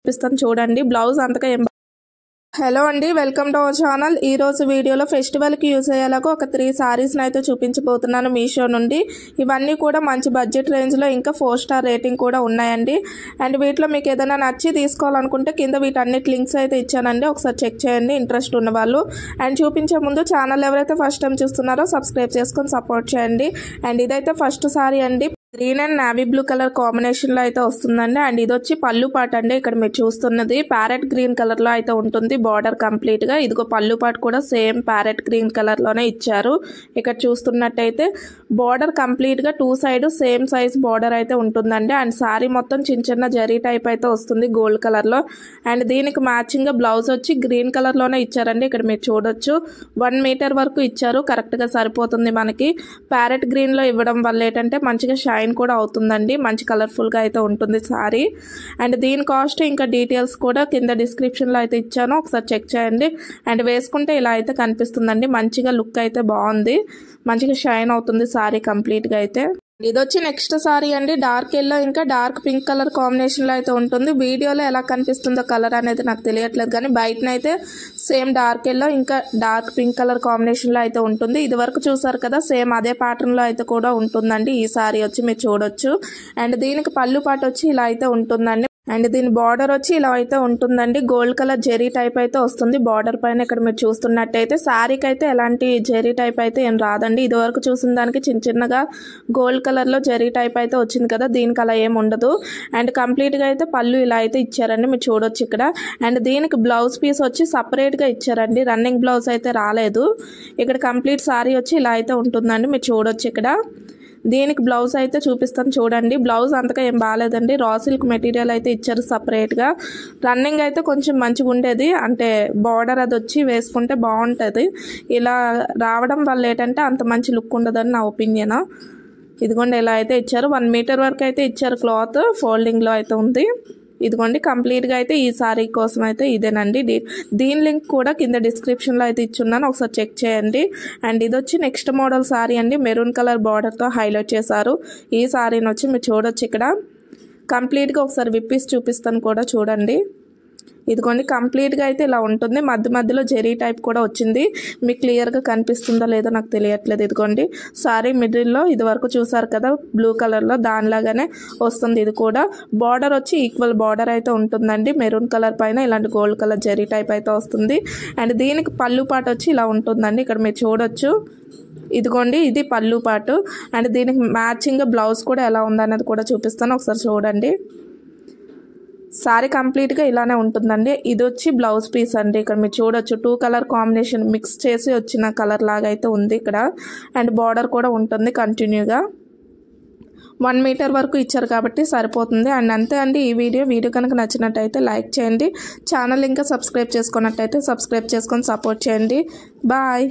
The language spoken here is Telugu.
చూపిస్తాను చూడండి. బ్లౌజ్ అంతగా ఏం హలో అండి, వెల్కమ్ టు అవర్ ఛానల్. ఈ రోజు వీడియోలో ఫెస్టివల్కి యూజ్ అయ్యేలాగా ఒక 3 సారీస్ని అయితే చూపించబోతున్నాను మీషో నుండి. ఇవన్నీ కూడా మంచి బడ్జెట్ రేంజ్లో ఇంకా 4 స్టార్ రేటింగ్ కూడా ఉన్నాయండి. అండ్ వీటిలో మీకు ఏదైనా నచ్చి తీసుకోవాలనుకుంటే కింద వీటన్నిటి లింక్స్ అయితే ఇచ్చానండి, ఒకసారి చెక్ చేయండి ఇంట్రెస్ట్ ఉన్న వాళ్ళు. అండ్ చూపించే ముందు ఛానల్ ఎవరైతే ఫస్ట్ టైం చూస్తున్నారో సబ్స్క్రైబ్ చేసుకొని సపోర్ట్ చేయండి. అండ్ ఇదైతే ఫస్ట్ సారీ అండి, green and navy blue colour combination లో అయితే వస్తుందండి. అండ్ ఇది వచ్చి పళ్ళు పాట అండి. ఇక్కడ మీరు చూస్తున్నది ప్యారెట్ గ్రీన్ కలర్ లో అయితే ఉంటుంది బార్డర్ కంప్లీట్ గా. ఇదిగో పళ్ళు పాట కూడా సేమ్ ప్యారెట్ గ్రీన్ కలర్ లోనే ఇచ్చారు. ఇక్కడ చూస్తున్నట్టయితే బార్డర్ కంప్లీట్ గా 2 సైడ్ సేమ్ సైజ్ బార్డర్ అయితే ఉంటుందండి. అండ్ సారీ మొత్తం చిన్న చిన్న జరీ టైప్ అయితే వస్తుంది గోల్డ్ కలర్ లో. అండ్ దీనికి మ్యాచింగ్ గా బ్లౌజ్ వచ్చి గ్రీన్ కలర్ లోనే ఇచ్చారండి. ఇక్కడ మీరు చూడొచ్చు 1 మీటర్ వరకు ఇచ్చారు, కరెక్ట్ గా సరిపోతుంది మనకి. ప్యారెట్ గ్రీన్ లో ఇవ్వడం వల్ల ఏంటంటే మంచిగా షైన్ కూడా అవుతుందండి, మంచి కలర్ఫుల్ గా అయితే ఉంటుంది సారీ. అండ్ దీని కాస్ట్ ఇంకా డీటెయిల్స్ కూడా కింద డిస్క్రిప్షన్ లో అయితే ఇచ్చాను, ఒకసారి చెక్ చేయండి. అండ్ వేసుకుంటే ఇలా అయితే కనిపిస్తుందండి, మంచిగా లుక్ అయితే బాగుంది, మంచిగా షైన్ అవుతుంది సారీ కంప్లీట్ గా అయితే. ఇది వచ్చి నెక్స్ట్ సారీ అండి, డార్క్ ఎల్లో ఇంకా డార్క్ పింక్ కలర్ కాంబినేషన్ లో అయితే ఉంటుంది. వీడియోలో ఎలా కనిపిస్తుందో కలర్ అనేది నాకు తెలియట్లేదు, కానీ బయటనైతే సేమ్ డార్క్ ఎల్లో ఇంకా డార్క్ పింక్ కలర్ కాంబినేషన్ లో అయితే ఉంటుంది. ఇది వరకు చూసారు కదా, సేమ్ అదే ప్యాటర్న్ లో అయితే కూడా ఉంటుందండి ఈ సారీ వచ్చి మీరు చూడొచ్చు. అండ్ దీనికి పళ్ళు పాటు వచ్చి ఇలా అయితే ఉంటుందండి. అండ్ దీని బార్డర్ వచ్చి ఇలా అయితే ఉంటుందండి, గోల్డ్ కలర్ జెరీ టైప్ అయితే వస్తుంది బార్డర్ పైన. ఇక్కడ మీరు చూస్తున్నట్టయితే శారీకి అయితే ఎలాంటి జెరీ టైప్ అయితే ఏం రాదండి. ఇది వరకు చూసిన దానికి చిన్న చిన్నగా గోల్డ్ కలర్ లో జెరీ టైప్ అయితే వచ్చింది కదా, దీనికి అలా ఏం ఉండదు. అండ్ కంప్లీట్ గా అయితే పళ్ళు ఇలా అయితే ఇచ్చారండి, మీరు చూడొచ్చు ఇక్కడ. అండ్ దీనికి బ్లౌజ్ పీస్ వచ్చి సపరేట్ గా ఇచ్చారండి, రన్నింగ్ బ్లౌజ్ అయితే రాలేదు. ఇక్కడ కంప్లీట్ సారీ వచ్చి ఇలా అయితే ఉంటుందండి, మీరు చూడొచ్చు ఇక్కడ. దీనికి బ్లౌజ్ అయితే చూపిస్తాను చూడండి. బ్లౌజ్ అంతగా ఏం బాగాలేదండి, రా సిల్క్ మెటీరియల్ అయితే ఇచ్చారు సపరేట్గా. రన్నింగ్ అయితే కొంచెం మంచిగా ఉండేది, అంటే బార్డర్ అది వచ్చి వేసుకుంటే బాగుంటుంది. ఇలా రావడం వల్ల ఏంటంటే అంత మంచి లుక్ ఉండదని నా ఒపీనియన్. ఇదిగోండి ఇలా అయితే ఇచ్చారు, 1 మీటర్ వరకు అయితే ఇచ్చారు. క్లాత్ ఫోల్డింగ్లో అయితే ఉంది. ఇదిగోండి కంప్లీట్గా అయితే ఈ సారీ కోసం అయితే ఇదేనండి. దీని లింక్ కూడా కింద డిస్క్రిప్షన్లో అయితే ఇచ్చున్నాను, ఒకసారి చెక్ చేయండి. అండ్ ఇది వచ్చి నెక్స్ట్ మోడల్ సారీ అండి, మెరూన్ కలర్ బార్డర్తో హైలైట్ చేశారు. ఈ సారీని వచ్చి మీరు చూడొచ్చు ఇక్కడ. కంప్లీట్గా ఒకసారి విప్పేసి చూపిస్తాను కూడా చూడండి. ఇదిగోండి కంప్లీట్గా అయితే ఇలా ఉంటుంది, మధ్య మధ్యలో జెరీ టైప్ కూడా వచ్చింది. మీకు క్లియర్గా కనిపిస్తుందో లేదో నాకు తెలియట్లేదు. ఇదిగోండి సారీ మిడిల్లో ఇది వరకు చూసారు కదా బ్లూ కలర్లో, దానిలాగానే వస్తుంది. ఇది కూడా బార్డర్ వచ్చి ఈక్వల్ బార్డర్ అయితే ఉంటుందండి, మెరూన్ కలర్ పైన ఇలాంటి గోల్డ్ కలర్ జెరీ టైప్ అయితే వస్తుంది. అండ్ దీనికి పళ్ళు పాట వచ్చి ఇలా ఉంటుందండి, ఇక్కడ మీరు చూడొచ్చు. ఇదిగోండి ఇది పళ్ళు పాటు. అండ్ దీనికి మ్యాచింగ్ బ్లౌజ్ కూడా ఎలా ఉందన్నది కూడా చూపిస్తాను, ఒకసారి చూడండి. సారీ కంప్లీట్గా ఇలానే ఉంటుందండి. ఇది వచ్చి బ్లౌజ్ పీస్ అండి, ఇక్కడ మీరు చూడొచ్చు 2 కలర్ కాంబినేషన్ మిక్స్ చేసి వచ్చిన కలర్ లాగా అయితే ఉంది ఇక్కడ. అండ్ బార్డర్ కూడా ఉంటుంది కంటిన్యూగా. 1 మీటర్ వరకు ఇచ్చారు కాబట్టి సరిపోతుంది. అండ్ అంతే అండి ఈ వీడియో కనుక నచ్చినట్టయితే లైక్ చేయండి. ఛానల్ ఇంకా సబ్స్క్రైబ్ చేసుకున్నట్టయితే సబ్స్క్రైబ్ చేసుకొని సపోర్ట్ చేయండి. బాయ్.